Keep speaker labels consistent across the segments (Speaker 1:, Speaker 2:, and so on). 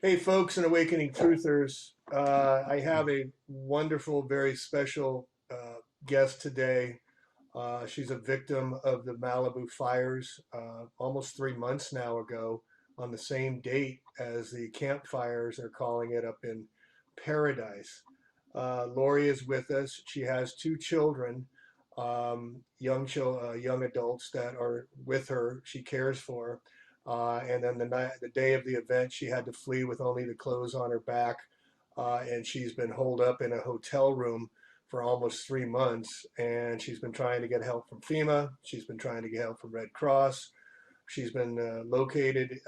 Speaker 1: Hey, folks and Awakening Truthers. I have a wonderful, very special guest today. She's a victim of the Malibu fires almost 3 months now ago, on the same date as the campfires, are calling it, up in Paradise. Lori is with us. She has two children, young adults that are with her. She cares for. And then the day of the event, she had to flee with only the clothes on her back, and she's been holed up in a hotel room for almost 3 months. And she's been trying to get help from FEMA. She's been trying to get help from Red Cross. She's been located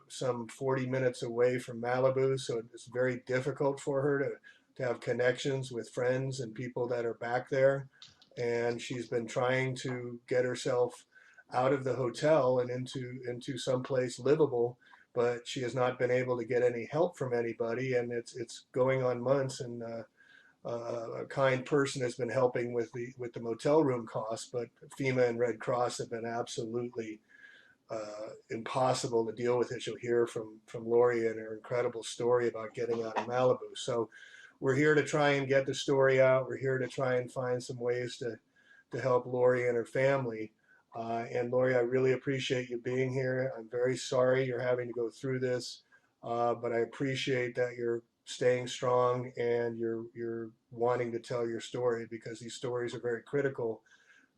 Speaker 1: some 40 minutes away from Malibu, so it's very difficult for her to have connections with friends and people that are back there. And she's been trying to get herself out of the hotel and into someplace livable, but she has not been able to get any help from anybody, and it's going on months. And a kind person has been helping with the motel room costs, but FEMA and Red Cross have been absolutely impossible to deal with it. You'll hear from Lori and her incredible story about getting out of Malibu. So we're here to try and get the story out. We're here to try and find some ways to help Lori and her family. And Lori, I really appreciate you being here. I'm very sorry you're having to go through this, but I appreciate that you're staying strong and you're wanting to tell your story, because these stories are very critical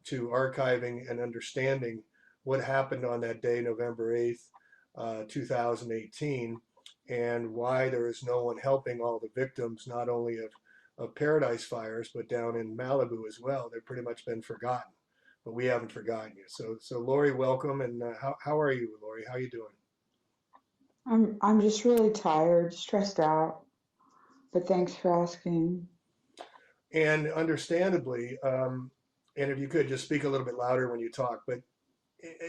Speaker 1: to archiving and understanding what happened on that day, November 8th, 2018, and why there is no one helping all the victims, not only of Paradise fires, but down in Malibu as well. They've pretty much been forgotten, but we haven't forgotten you. So Lori, welcome. And how are you, Lori? How are you doing?
Speaker 2: I'm just really tired, stressed out, but thanks for asking.
Speaker 1: And understandably, and if you could just speak a little bit louder when you talk, but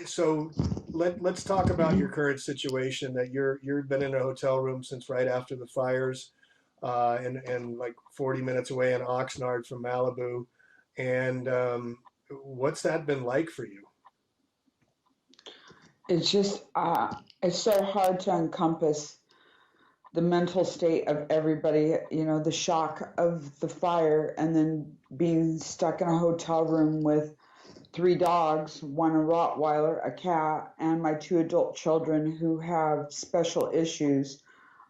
Speaker 1: so let's talk about your current situation, that you've been in a hotel room since right after the fires, and like 40 minutes away in Oxnard from Malibu. And what's that been like for you?
Speaker 2: It's just it's so hard to encompass the mental state of everybody, the shock of the fire and then being stuck in a hotel room with three dogs, one a Rottweiler, a cat, and my two adult children who have special issues.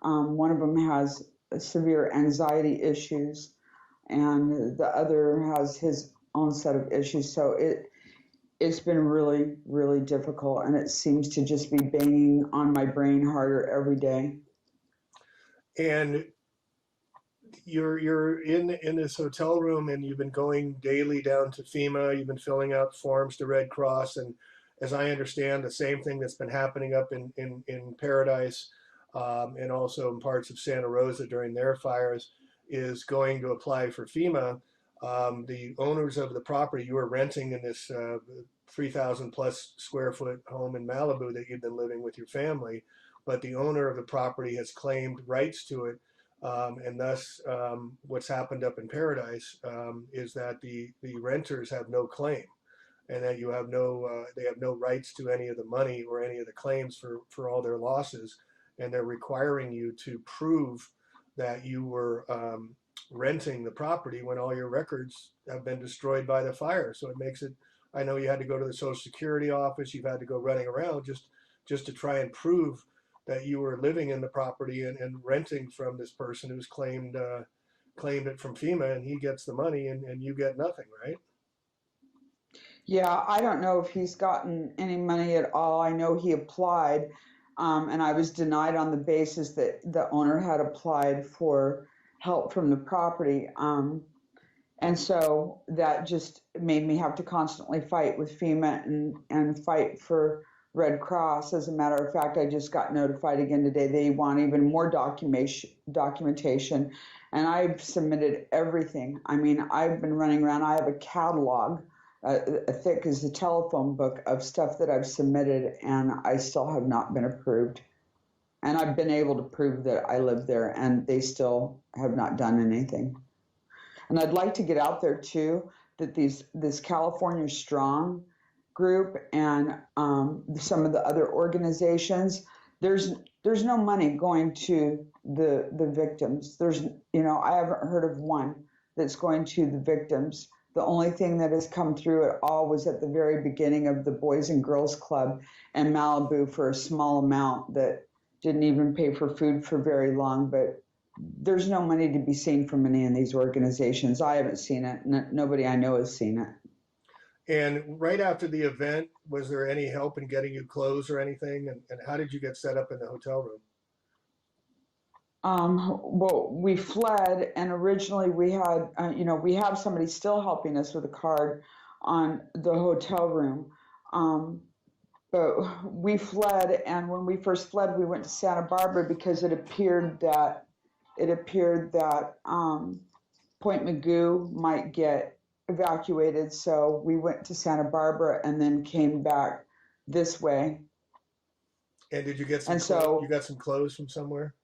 Speaker 2: One of them has severe anxiety issues, and the other has his own set of issues. So it's been really, really difficult, and it seems to just be banging on my brain harder every day.
Speaker 1: And you're in this hotel room, and you've been going daily down to FEMA. You've been filling out forms to Red Cross, and as I understand, the same thing that's been happening up in Paradise, and also in parts of Santa Rosa during their fires, is going to apply for FEMA. The owners of the property, you were renting in this 3,000 plus square foot home in Malibu that you've been living with your family, but the owner of the property has claimed rights to it. And thus, what's happened up in Paradise is that the renters have no claim, and that they have no rights to any of the money or any of the claims for all their losses, and they're requiring you to prove that you were renting the property when all your records have been destroyed by the fire. So it makes it. I know you had to go to the Social Security office. You've had to go running around just to try and prove that you were living in the property and renting from this person who's claimed it from FEMA, and he gets the money and you get nothing, right?
Speaker 2: Yeah, I don't know if he's gotten any money at all. I know he applied, and I was denied on the basis that the owner had applied for help from the property. And so that just made me have to constantly fight with FEMA and fight for Red Cross. As a matter of fact, I just got notified again today. They want even more documentation, and I've submitted everything. I mean, I've been running around. I have a catalog, thick as the telephone book, of stuff that I've submitted, and I still have not been approved. And I've been able to prove that I live there, and they still have not done anything. And I'd like to get out there too that this California Strong group and some of the other organizations, there's there's no money going to the victims. I haven't heard of one that's going to the victims. The only thing that has come through at all was at the very beginning of the Boys and Girls Club and Malibu for a small amount that didn't even pay for food for very long. But there's no money to be seen from any of these organizations. I haven't seen it. Nobody I know has seen it.
Speaker 1: And right after the event, was there any help in getting you clothes or anything? And how did you get set up in the hotel room?
Speaker 2: Well, we fled, and originally we had, we have somebody still helping us with a card on the hotel room. Um, but we fled, and when we first fled, we went to Santa Barbara because it appeared that Point Magoo might get evacuated. So we went to Santa Barbara and then came back this way.
Speaker 1: And did you get some
Speaker 2: And
Speaker 1: clothes? You
Speaker 2: so
Speaker 1: got some clothes from somewhere?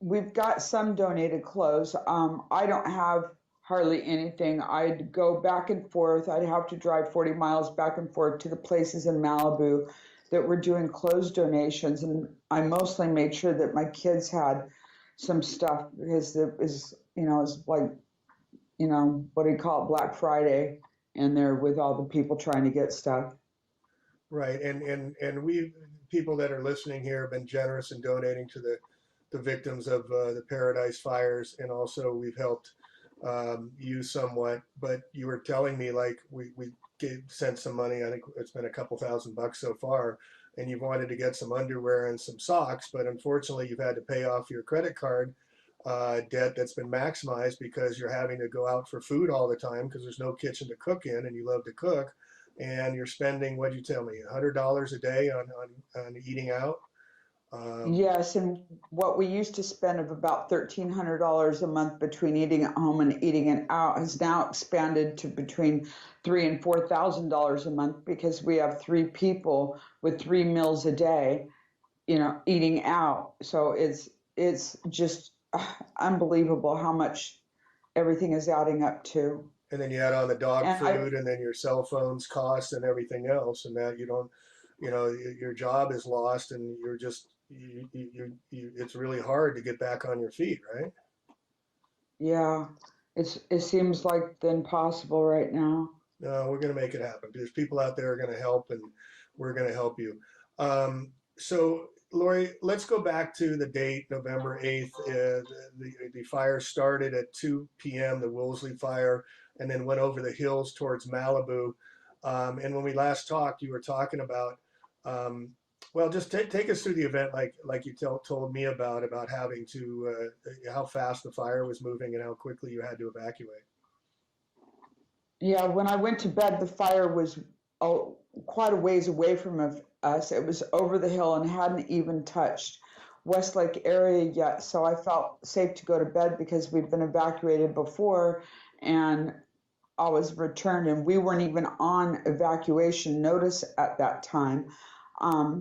Speaker 2: we've got some donated clothes. I don't have hardly anything. I'd go back and forth. I'd have to drive 40 miles back and forth to the places in Malibu that were doing clothes donations. And I mostly made sure that my kids had some stuff because it's like, what do you call it, Black Friday in there with all the people trying to get stuff.
Speaker 1: Right. And we people that are listening here have been generous in donating to the victims of the Paradise fires, and also we've helped you somewhat. But you were telling me like we sent some money. I think it's been a couple $1,000 so far, and you've wanted to get some underwear and some socks, but unfortunately you've had to pay off your credit card debt that's been maximized because you're having to go out for food all the time because there's no kitchen to cook in, and you love to cook, and you're spending, what'd you tell me, $100 a day on eating out. Um,
Speaker 2: Yes, and what we used to spend of about $1,300 a month between eating at home and eating it out has now expanded to between $3,000 and $4,000 a month because we have three people with 3 meals a day, eating out. So it's just unbelievable how much everything is adding up to.
Speaker 1: and then you add on the dog
Speaker 2: And I
Speaker 1: food, and then your cell phones cost and everything else, and that you don't, your job is lost, and you're just it's really hard to get back on your feet, right?
Speaker 2: Yeah, it seems like the impossible right now.
Speaker 1: No, we're going to make it happen. There's people out there are going to help, and we're going to help you. So, Lori, let's go back to the date, November 8th. The fire started at 2 p.m., the Woolsey fire, and then went over the hills towards Malibu. And when we last talked, you were talking about, um, well, just take us through the event, like you told me about having to, how fast the fire was moving and how quickly you had to evacuate.
Speaker 2: Yeah, when I went to bed, the fire was quite a ways away from us. It was over the hill and hadn't even touched Westlake area yet. So I felt safe to go to bed because we'd been evacuated before and I was returned, and we weren't even on evacuation notice at that time.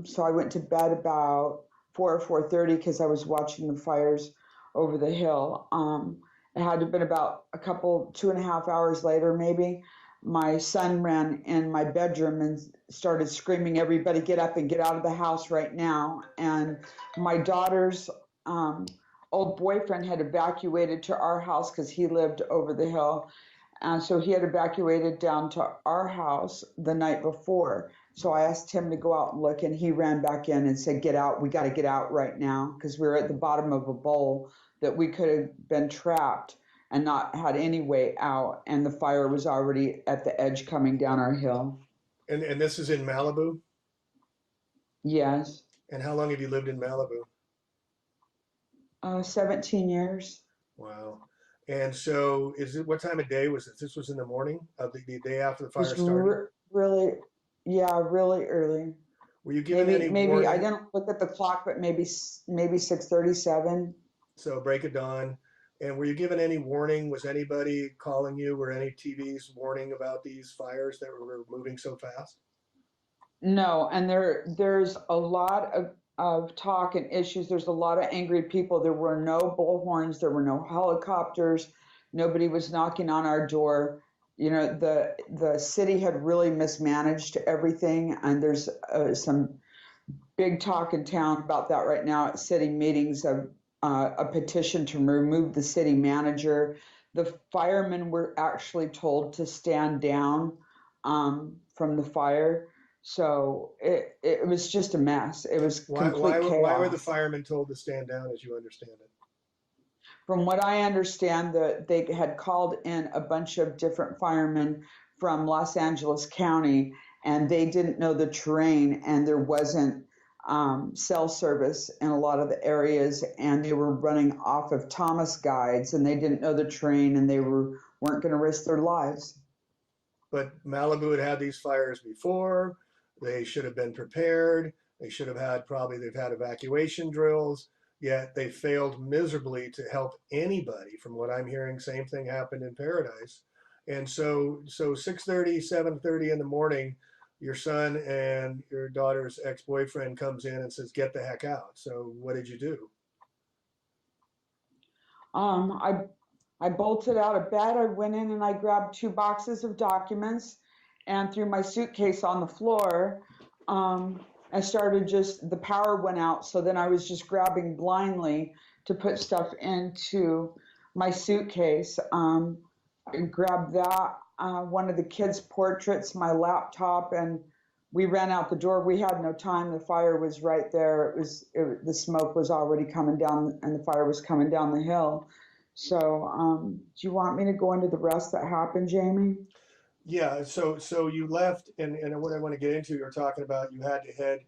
Speaker 2: So I went to bed about 4 or 4:30 because I was watching the fires over the hill. It had to have been about a couple, 2.5 hours later, maybe. My son ran in my bedroom and started screaming, "Everybody get up and get out of the house right now." And my daughter's um, old boyfriend had evacuated to our house because he lived over the hill. And so he had evacuated down to our house the night before. So I asked him to go out and look, and he ran back in and said, "Get out. We got to get out right now," because we were at the bottom of a bowl that we could have been trapped and not had any way out. And the fire was already at the edge coming down our hill.
Speaker 1: And this is in Malibu?
Speaker 2: Yes.
Speaker 1: And how long have you lived in Malibu?
Speaker 2: 17 years.
Speaker 1: Wow. And so what time of day was this? This was in the morning of the day after the
Speaker 2: It was
Speaker 1: fire started?
Speaker 2: really, yeah, really early.
Speaker 1: Were you given
Speaker 2: Maybe,
Speaker 1: any
Speaker 2: maybe I
Speaker 1: warning?
Speaker 2: didn't look at the clock, but maybe 6:37.
Speaker 1: So break of dawn. And were you given any warning? Was anybody calling you? Were any TVs warning about these fires that were moving so fast?
Speaker 2: No, and there's a lot of talk and issues. There's a lot of angry people. There were no bullhorns, there were no helicopters, nobody was knocking on our door. The city had really mismanaged everything, and there's some big talk in town about that right now at city meetings of a petition to remove the city manager. The firemen were actually told to stand down from the fire. So it was just a mess. It was complete
Speaker 1: Why were the
Speaker 2: chaos.
Speaker 1: firemen told to stand down, as you understand it?
Speaker 2: From what I understand, that they had called in a bunch of different firemen from Los Angeles County, and they didn't know the terrain, and there wasn't cell service in a lot of the areas, and they were running off of Thomas guides, and they didn't know the terrain, and they weren't going to risk their lives.
Speaker 1: But Malibu had these fires before. They should have been prepared. They should have had they've had evacuation drills, yet they failed miserably to help anybody. From what I'm hearing, same thing happened in Paradise. And so 6:30, 7:30 in the morning, your son and your daughter's ex-boyfriend comes in and says, "Get the heck out." So what did you do?
Speaker 2: Um, I I bolted out of bed. I went in and I grabbed 2 boxes of documents and threw my suitcase on the floor. I started the power went out. So then I was just grabbing blindly to put stuff into my suitcase. I grabbed that, one of the kids' portraits, my laptop, and we ran out the door. We had no time. The fire was right there. The smoke was already coming down and the fire was coming down the hill. So, do you want me to go into the rest that happened, Jamie?
Speaker 1: Yeah, so you left, and what I want to get into, you're talking about you had to head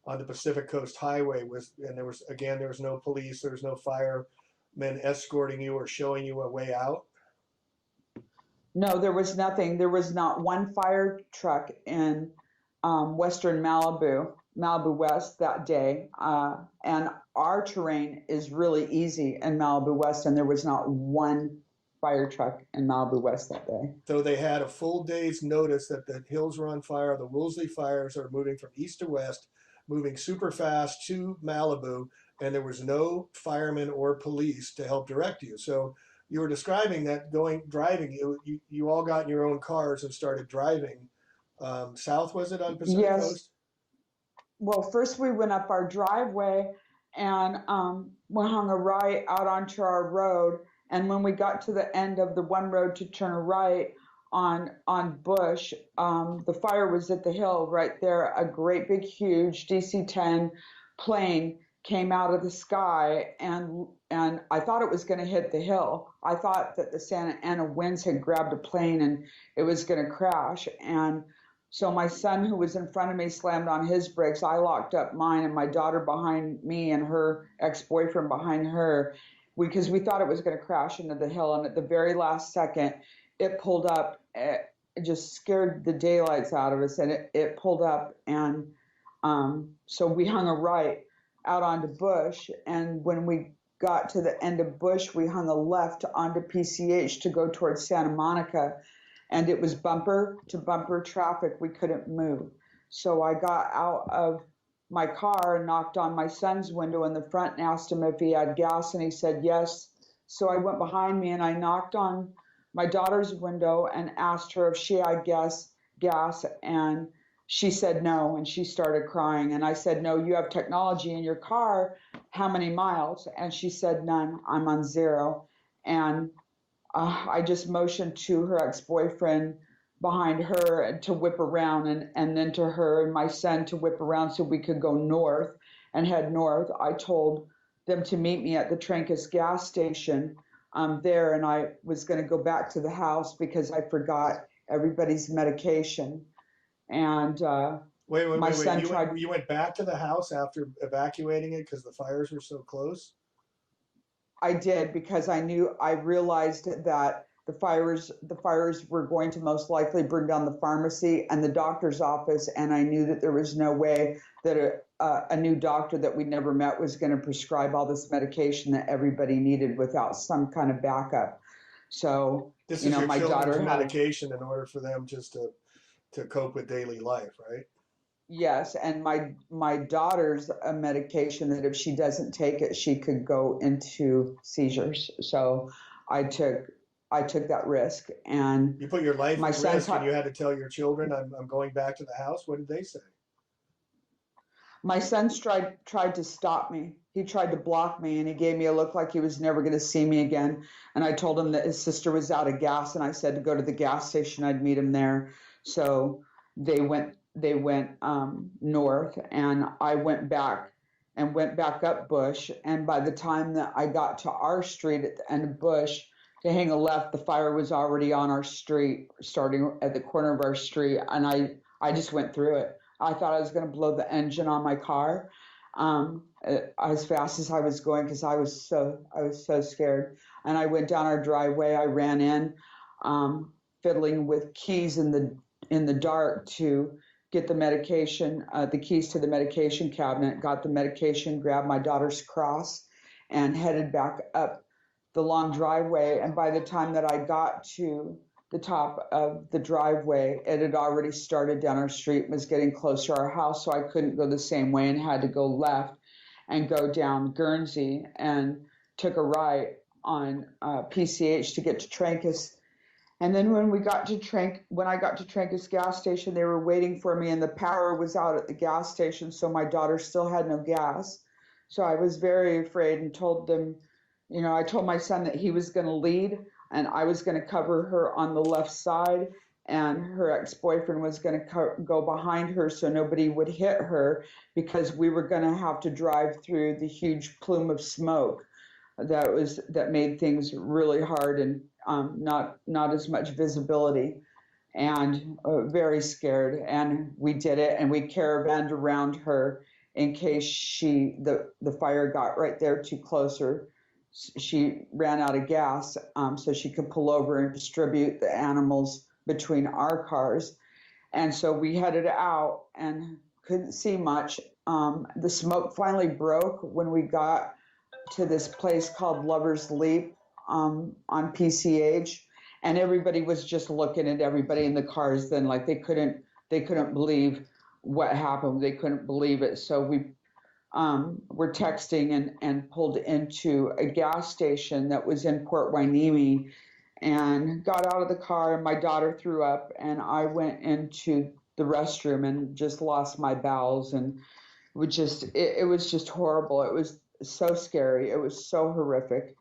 Speaker 1: on the Pacific Coast Highway and there was no police, there was no firemen escorting you or showing you a way out.
Speaker 2: No, there was nothing. There was not one fire truck in western Malibu West that day. And our terrain is really easy in Malibu West, and there was not one fire truck in Malibu West that day.
Speaker 1: So they had a full day's notice that the hills were on fire. The Woolsey fires are moving from east to west, moving super fast to Malibu, and there was no firemen or police to help direct you. So you were describing that driving, you all got in your own cars and started driving. South, was it, on Pacific
Speaker 2: Yes.
Speaker 1: Coast?
Speaker 2: Well, first we went up our driveway and we hung a right out onto our road. And when we got to the end of the one road to turn a right on Bush, the fire was at the hill right there. A great big huge DC-10 plane came out of the sky, and I thought it was going to hit the hill. I thought that the Santa Ana winds had grabbed a plane and it was going to crash. And so my son, who was in front of me, slammed on his brakes. I locked up mine, and my daughter behind me and her ex-boyfriend behind her, because we thought it was going to crash into the hill. And at the very last second, it pulled up. It just scared the daylights out of us, and it pulled up. And so we hung a right out onto Bush. And when we got to the end of Bush, we hung a left onto PCH to go towards Santa Monica, and it was bumper to bumper traffic. We couldn't move. So I got out of my car and knocked on my son's window in the front and asked him if he had gas, and he said yes. So I went behind me and I knocked on my daughter's window and asked her if she had gas, and she said no, and she started crying. And I said, no, you have technology in your car. How many miles? And she said, none. I'm on zero. And I just motioned to her ex-boyfriend behind her to whip around, and then to her and my son to whip around so we could go north and head north. I told them to meet me at the Trancas gas station there, and I was going to go back to the house because I forgot everybody's medication. And my son tried.
Speaker 1: You went back to the house after evacuating it because the fires were so close?
Speaker 2: I did, because I realized that the fires were going to most likely burn down the pharmacy and the doctor's office, and I knew that there was no way that a new doctor that we'd never met was going to prescribe all this medication that everybody needed without some kind of backup. So,
Speaker 1: This
Speaker 2: you
Speaker 1: is
Speaker 2: know,
Speaker 1: your
Speaker 2: my
Speaker 1: children's
Speaker 2: daughter had
Speaker 1: medication in order for them just to cope with daily life, right?
Speaker 2: yes, and my daughter's a medication that if she doesn't take it, she could go into seizures. So I took I took that risk, and
Speaker 1: You put your life
Speaker 2: my
Speaker 1: at
Speaker 2: son
Speaker 1: risk and
Speaker 2: taught.
Speaker 1: you had to tell your children, I'm going back to the house. What did they say?
Speaker 2: My son tried to stop me. He tried to block me, and he gave me a look like he was never going to see me again. And I told him that his sister was out of gas, and I said to go to the gas station. I'd meet him there. So they went north, and I went back and went back up Bush. And by the time that I got to our street at the end of Bush to hang a left, the fire was already on our street, starting at the corner of our street, and I just went through it. I thought I was going to blow the engine on my car, as fast as I was going because I was so scared. And I went down our driveway. I ran in, fiddling with keys in the dark to get the medication, the keys to the medication cabinet. Got the medication, grabbed my daughter's cross, and headed back up the long driveway. And by the time that I got to the top of the driveway, it had already started down our street and was getting closer to our house, so I couldn't go the same way and had to go left and go down Guernsey and took a right on PCH to get to Trancas. And then when I got to Trancas gas station, they were waiting for me, and the power was out at the gas station, so my daughter still had no gas. So I was very afraid and told them, I told my son that he was going to lead and I was going to cover her on the left side, and her ex-boyfriend was going to go behind her so nobody would hit her because we were going to have to drive through the huge plume of smoke that made things really hard and not as much visibility, and very scared. And we did it, and we caravanned around her in case the fire got right there too closer. She ran out of gas, so she could pull over and distribute the animals between our cars. And so we headed out and couldn't see much. The smoke finally broke when we got to this place called Lover's Leap, on PCH, and everybody was just looking at everybody in the cars then like they couldn't believe what happened. They couldn't believe it. So we were texting and pulled into a gas station that was in Port Hueneme and got out of the car, and my daughter threw up, and I went into the restroom and just lost my bowels, and it was just horrible. It was so scary. It was so horrific.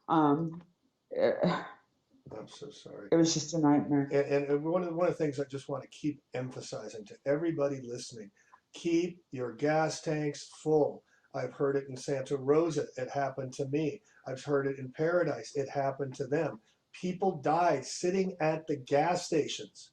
Speaker 2: It,
Speaker 1: I'm so sorry.
Speaker 2: it was just a nightmare.
Speaker 1: And one of the things I just want to keep emphasizing to everybody listening: keep your gas tanks full. I've heard it in Santa Rosa. It happened to me. I've heard it in Paradise. It happened to them. People died sitting at the gas stations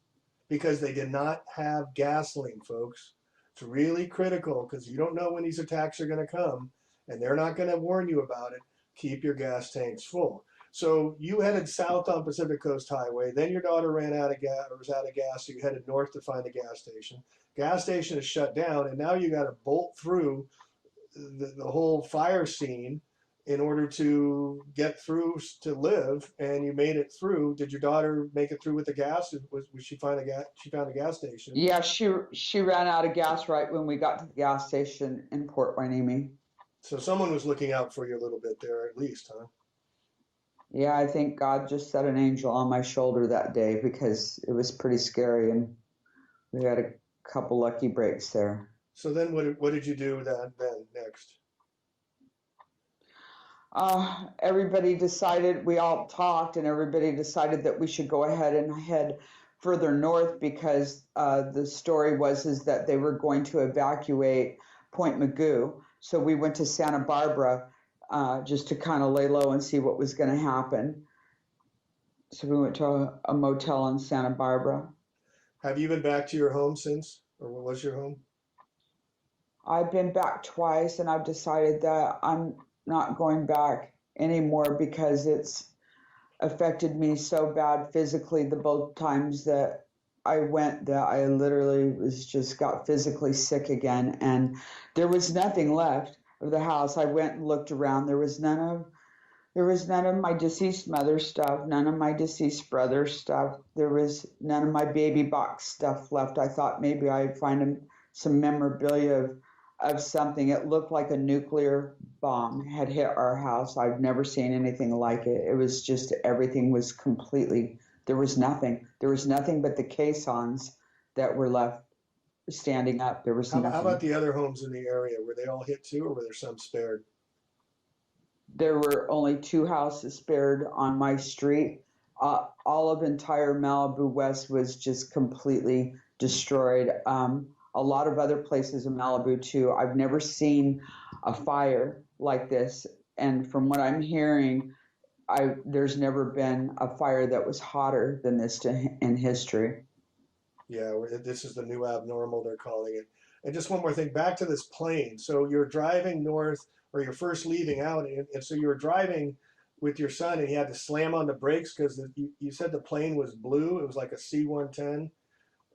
Speaker 1: because they did not have gasoline, folks. It's really critical because you don't know when these attacks are going to come, and they're not going to warn you about it. Keep your gas tanks full. So you headed south on Pacific Coast Highway. Then your daughter ran out of gas, or was out of gas. So you headed north to find a gas station. Gas station is shut down, and now you got to bolt through the whole fire scene in order to get through to live. And you made it through. Did your daughter make it through with the gas? Was she find a gas? She found a gas station.
Speaker 2: Yeah, she ran out of gas right when we got to the gas station in Port Hueneme.
Speaker 1: So someone was looking out for you a little bit there, at least, huh?
Speaker 2: Yeah, I think God just set an angel on my shoulder that day because it was pretty scary, and we had a couple lucky breaks there.
Speaker 1: So then what did you do then next?
Speaker 2: Everybody decided, we all talked, and everybody decided that we should go ahead and head further north because the story is that they were going to evacuate Point Mugu. So we went to Santa Barbara just to kind of lay low and see what was going to happen. So we went to a motel in Santa Barbara.
Speaker 1: Have you been back to your home since, or what was your home?
Speaker 2: I've been back twice, and I've decided that I'm not going back anymore because it's affected me so bad physically the both times that I went that I literally got physically sick again, and there was nothing left of the house. I went and looked around. There was none of my deceased mother's stuff, none of my deceased brother's stuff. There was none of my baby box stuff left. I thought maybe I'd find some memorabilia of something. It looked like a nuclear bomb had hit our house. I've never seen anything like it. It was just, everything was completely, there was nothing. There was nothing but the caissons that were left standing up. There was
Speaker 1: How about
Speaker 2: nothing.
Speaker 1: the other homes in the area? Were they all hit too, or were there some spared?
Speaker 2: There were only two houses spared on my street. All of entire Malibu West was just completely destroyed. A lot of other places in Malibu too. I've never seen a fire like this, and from what I'm hearing, there's never been a fire that was hotter than this in history.
Speaker 1: Yeah, this is the new abnormal, they're calling it. And just one more thing, back to this plane. So you're driving north, or you're first leaving out, and so you were driving with your son, and he had to slam on the brakes because you said the plane was blue. It was like a C-110.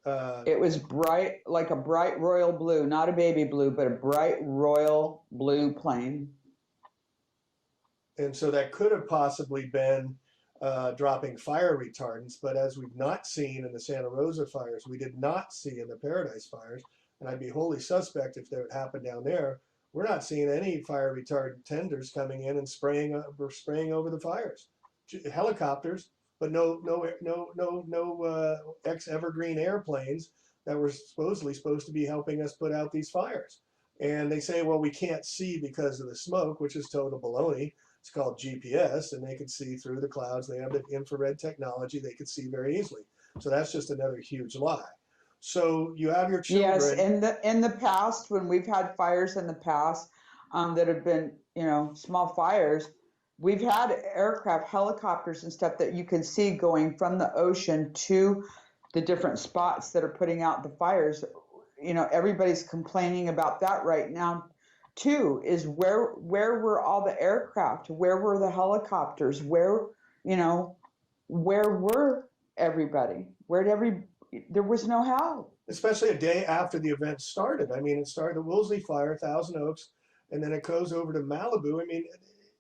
Speaker 1: Uh,
Speaker 2: It was bright, like a bright royal blue, not a baby blue, but a bright royal blue plane.
Speaker 1: and so that could have possibly been dropping fire retardants, but as we've not seen in the Santa Rosa fires, we did not see in the Paradise fires, and I'd be wholly suspect if that would happen down there. We're not seeing any fire retardant tenders coming in and spraying over the fires. Helicopters, but no ex Evergreen airplanes that were supposed to be helping us put out these fires. And they say, well, we can't see because of the smoke, which is total baloney. It's called GPS, and they can see through the clouds. They have the infrared technology. They can see very easily. So that's just another huge lie. So you have your
Speaker 2: Yes,
Speaker 1: children.
Speaker 2: in the past, when we've had fires in the past that have been, small fires, we've had aircraft, helicopters, and stuff that you can see going from the ocean to the different spots that are putting out the fires. Everybody's complaining about that right now, too. Is where were all the aircraft? Where were the helicopters? You know, where were everybody? There was no help.
Speaker 1: Especially a day after the event started. I mean, it started the Woolsey Fire, Thousand Oaks, and then it goes over to Malibu. I mean,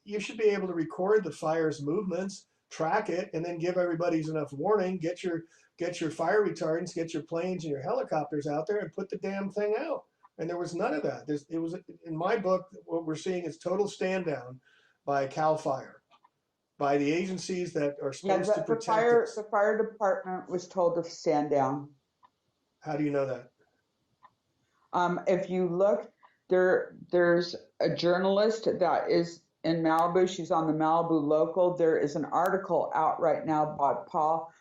Speaker 1: you should be able to record the fire's movements, track it, and then give everybody enough warning. Get your fire retardants, get your planes and your helicopters out there, and put the damn thing out. And there was none of that. It was in my book. What we're seeing is total stand down by Cal Fire, by the agencies that are
Speaker 2: Yeah,
Speaker 1: supposed to protect
Speaker 2: the
Speaker 1: us.
Speaker 2: fire department was told to stand down.
Speaker 1: How do you know that?
Speaker 2: If you look, there's a journalist that is in Malibu. She's on the Malibu Local. There is an article out right now by Paul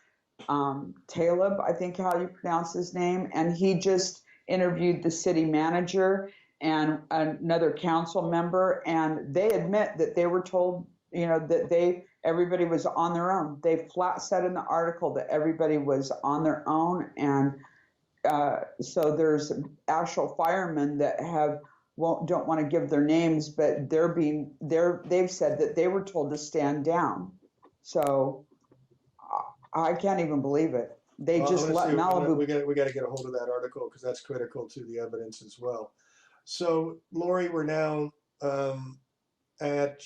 Speaker 2: Taleb, I think how you pronounce his name, and he just interviewed the city manager and another council member, and they admit that they were told, that everybody was on their own. They flat said in the article that everybody was on their own, and so there's actual firemen that don't want to give their names, but they've said that they were told to stand down. So I can't even believe it. They
Speaker 1: Well, I'm
Speaker 2: just
Speaker 1: going to
Speaker 2: let
Speaker 1: see.
Speaker 2: Malibu.
Speaker 1: We got to get a hold of that article because that's critical to the evidence as well. So, Lori, we're now at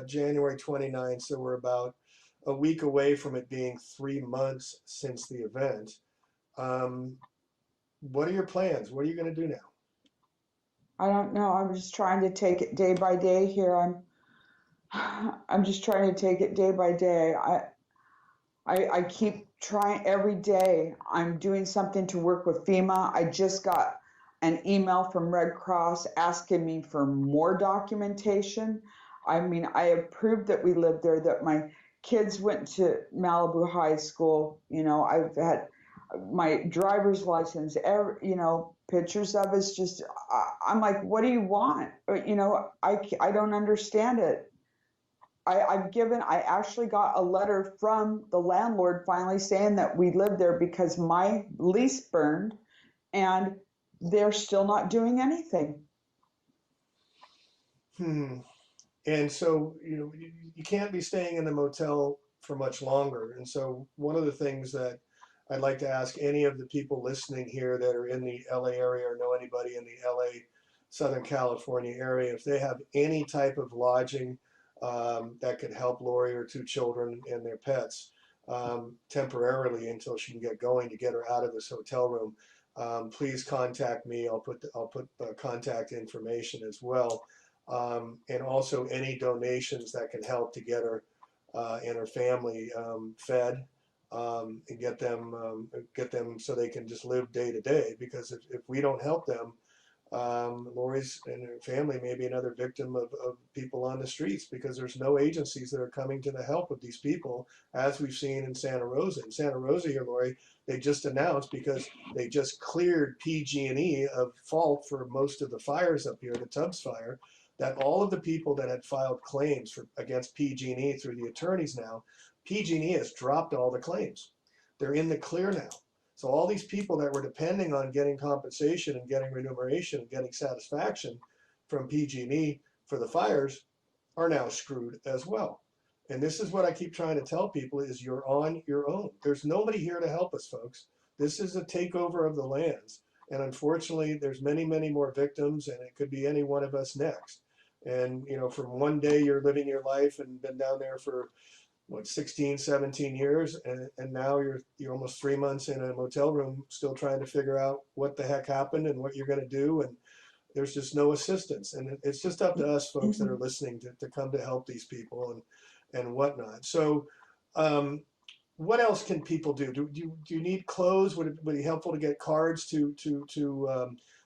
Speaker 1: January 29th, so we're about a week away from it being 3 months since the event. Um, what are your plans? What are you going to do now?
Speaker 2: I don't know. I'm just trying to take it day by day here. I'm just trying to take it day by day. I keep trying every day. I'm doing something to work with FEMA. I just got an email from Red Cross asking me for more documentation. I mean, I have proved that we lived there, that my kids went to Malibu High School. I've had my driver's license, pictures of us. Just, I'm like, what do you want? I don't understand it. I actually got a letter from the landlord finally saying that we lived there because my lease burned and they're still not doing anything.
Speaker 1: Hmm. And so, you can't be staying in the motel for much longer. And so, one of the things that I'd like to ask any of the people listening here that are in the LA area or know anybody in the LA, Southern California area, if they have any type of lodging that could help Lori or two children and their pets temporarily until she can get going to get her out of this hotel room, please contact me. I'll put contact information as well, and also any donations that can help to get her and her family fed. and get them so they can just live day to day. Because if we don't help them, Lori's and her family may be another victim of people on the streets because there's no agencies that are coming to the help of these people, as we've seen in Santa Rosa. In Santa Rosa here, Lori, they just announced because they just cleared PG&E of fault for most of the fires up here, the Tubbs fire, that all of the people that had filed claims against PG&E through the attorneys now, PG&E has dropped all the claims. They're in the clear now. So all these people that were depending on getting compensation and getting remuneration and getting satisfaction from PG&E for the fires are now screwed as well. And this is what I keep trying to tell people is you're on your own. There's nobody here to help us, folks. This is a takeover of the lands. And unfortunately, there's many, many more victims, and it could be any one of us next. And, you know, from one day you're living your life and been down there for what 16, 17 years, and now you're almost 3 months in a motel room still trying to figure out what the heck happened and what you're going to do, and there's just no assistance. And it's just up to us folks that are listening to come to help these people and whatnot. So what else can people do? Do you need clothes? Would it be helpful to get cards to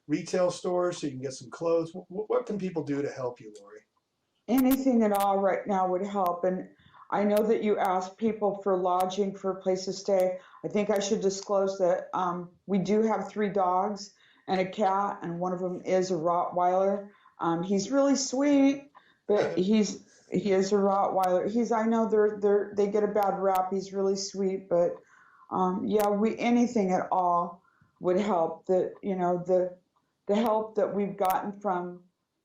Speaker 1: retail stores so you can get some clothes? What can people do to help you, Lori?
Speaker 2: Anything at all right now would help. And I know that you asked people for lodging, for a place to stay. I think I should disclose that we do have 3 dogs and a cat, and one of them is a Rottweiler. He's really sweet, but he is a Rottweiler. I know they get a bad rap. He's really sweet, but yeah, we anything at all would help. The help that we've gotten from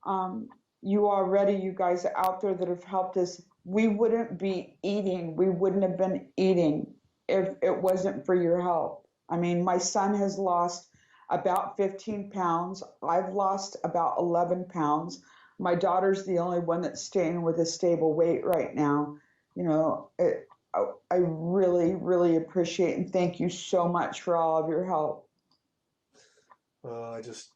Speaker 2: um, you guys out there that have helped us, we wouldn't be eating. We wouldn't have been eating if it wasn't for your help. I mean, my son has lost about 15 pounds. I've lost about 11 pounds. My daughter's the only one that's staying with a stable weight right now. You know, I really, really appreciate and thank you so much for all of your help.
Speaker 1: I just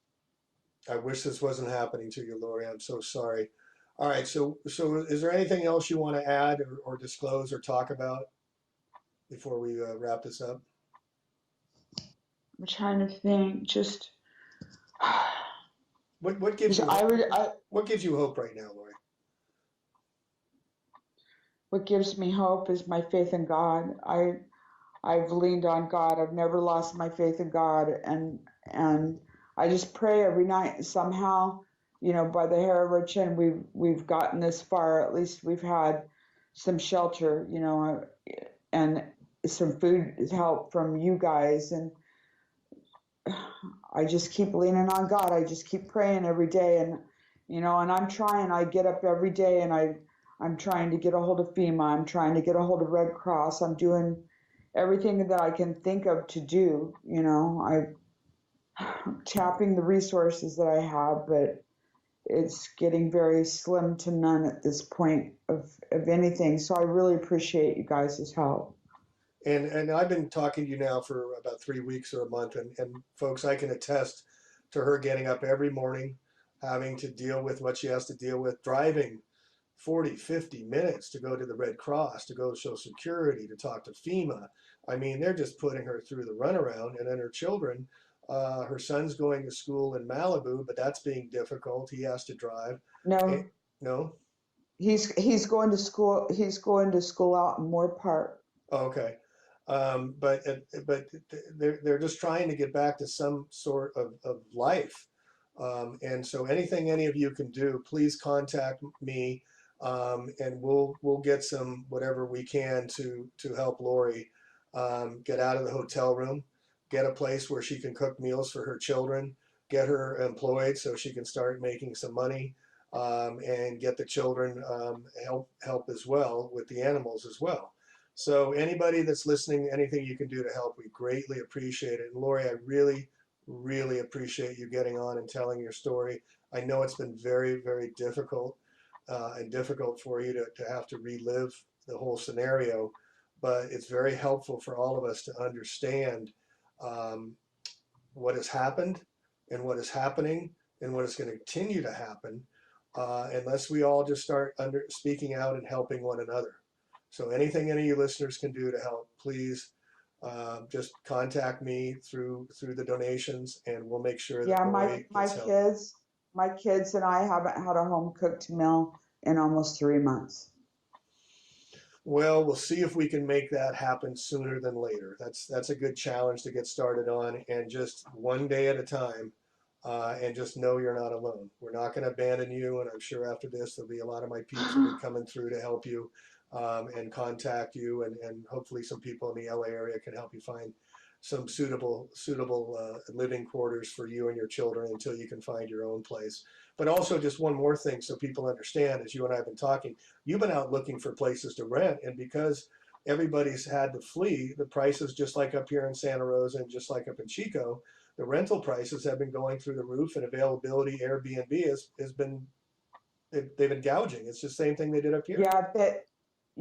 Speaker 1: I wish this wasn't happening to you, Lori. I'm so sorry. All right, so is there anything else you want to add or disclose or talk about before we wrap this up?
Speaker 2: I'm trying to think, just
Speaker 1: What gives
Speaker 2: because
Speaker 1: you what gives you hope right now, Lori?
Speaker 2: what gives me hope is my faith in God. I've leaned on God. I've never lost my faith in God, and I just pray every night. Somehow, by the hair of our chin, we've gotten this far. At least we've had some shelter, and some food help from you guys. And I just keep leaning on God. I just keep praying every day, and I'm trying. I get up every day, and I'm trying to get a hold of FEMA. I'm trying to get a hold of Red Cross. I'm doing everything that I can think of to do. I'm tapping the resources that I have, but it's getting very slim to none at this point of anything. So I really appreciate you guys' help.
Speaker 1: And I've been talking to you now for about 3 weeks or a month, and folks, I can attest to her getting up every morning, having to deal with what she has to deal with, driving 40, 50 minutes to go to the Red Cross, to go to Social Security, to talk to FEMA. I mean, they're just putting her through the runaround. And then her children, her son's going to school in Malibu, but that's being difficult. He has to drive. Eh,
Speaker 2: No,
Speaker 1: no?
Speaker 2: he's going to school. He's going to school out in Moore Park.
Speaker 1: Oh, okay. But they're just trying to get back to some sort of life. And so anything any of you can do, please contact me, and we'll get some whatever we can to help Lori get out of the hotel room, get a place where she can cook meals for her children, get her employed so she can start making some money, and get the children help as well with the animals as well. So anybody that's listening, anything you can do to help, we greatly appreciate it. And Lori, I really, really appreciate you getting on and telling your story. I know it's been very, very difficult, and difficult for you to have to relive the whole scenario, but it's very helpful for all of us to understand um, what has happened and what is happening and what is going to continue to happen, unless we all just start speaking out and helping one another. So anything any of you listeners can do to help, please just contact me through the donations, and we'll make sure that
Speaker 2: Yeah,
Speaker 1: Lori gets help.
Speaker 2: my kids and I haven't had a home cooked meal in almost 3 months.
Speaker 1: Well, we'll see if we can make that happen sooner than later. That's a good challenge to get started on, and just one day at a time, and just know you're not alone. We're not going to abandon you, and I'm sure after this there'll be a lot of my peeps will be coming through to help you, and contact you, and hopefully some people in the LA area can help you find some suitable living quarters for you and your children until you can find your own place. But also, just one more thing, so people understand, as you and I have been talking, you've been out looking for places to rent, and because everybody's had to flee, the prices, just like up here in Santa Rosa and just like up in Chico, the rental prices have been going through the roof, and availability, Airbnb has been, they've been gouging. It's the same thing they did up here.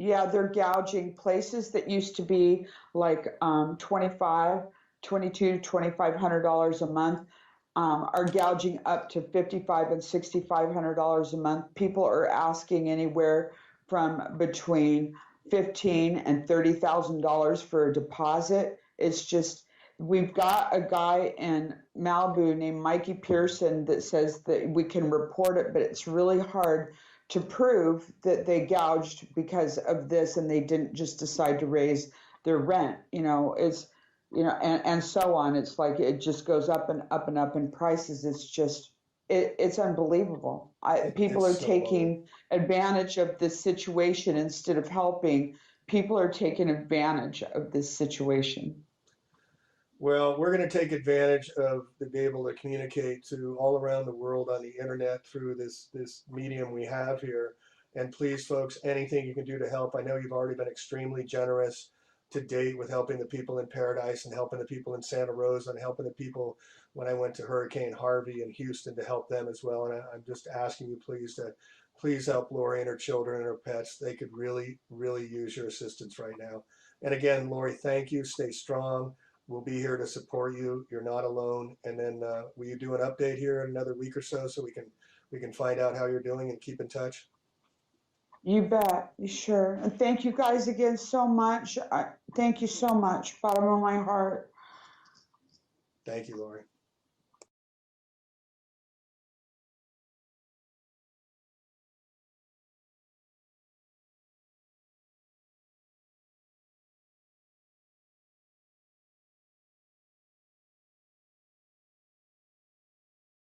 Speaker 2: Yeah, they're gouging places that used to be like 25, 22, $2,500 a month, are gouging up to 55 and $6,500 a month. People are asking anywhere from between 15 and $30,000 for a deposit. It's just we've got a guy in Malibu named Mikey Pearson that says that we can report it, but it's really hard to prove that they gouged because of this and they didn't just decide to raise their rent. It's and so on. It's like it just goes up and up and up in prices. It's unbelievable. People
Speaker 1: It's
Speaker 2: are
Speaker 1: so low.
Speaker 2: taking advantage of this situation instead of helping. People are taking advantage of this situation.
Speaker 1: Well, we're going to take advantage of to be able to communicate to all around the world on the internet through this medium we have here. And please, folks, anything you can do to help. I know you've already been extremely generous to date with helping the people in Paradise and helping the people in Santa Rosa and helping the people when I went to Hurricane Harvey in Houston to help them as well. And I'm just asking you, please, to please help Lori and her children and her pets. They could really, really use your assistance right now. And again, Lori, thank you. Stay strong. We'll be here to support you. You're not alone. And then will you do an update here in another week or so we can find out how you're doing and keep in touch?
Speaker 2: You bet. You sure. And thank you guys again so much. Thank you so much. Bottom of my heart.
Speaker 1: Thank you, Lori.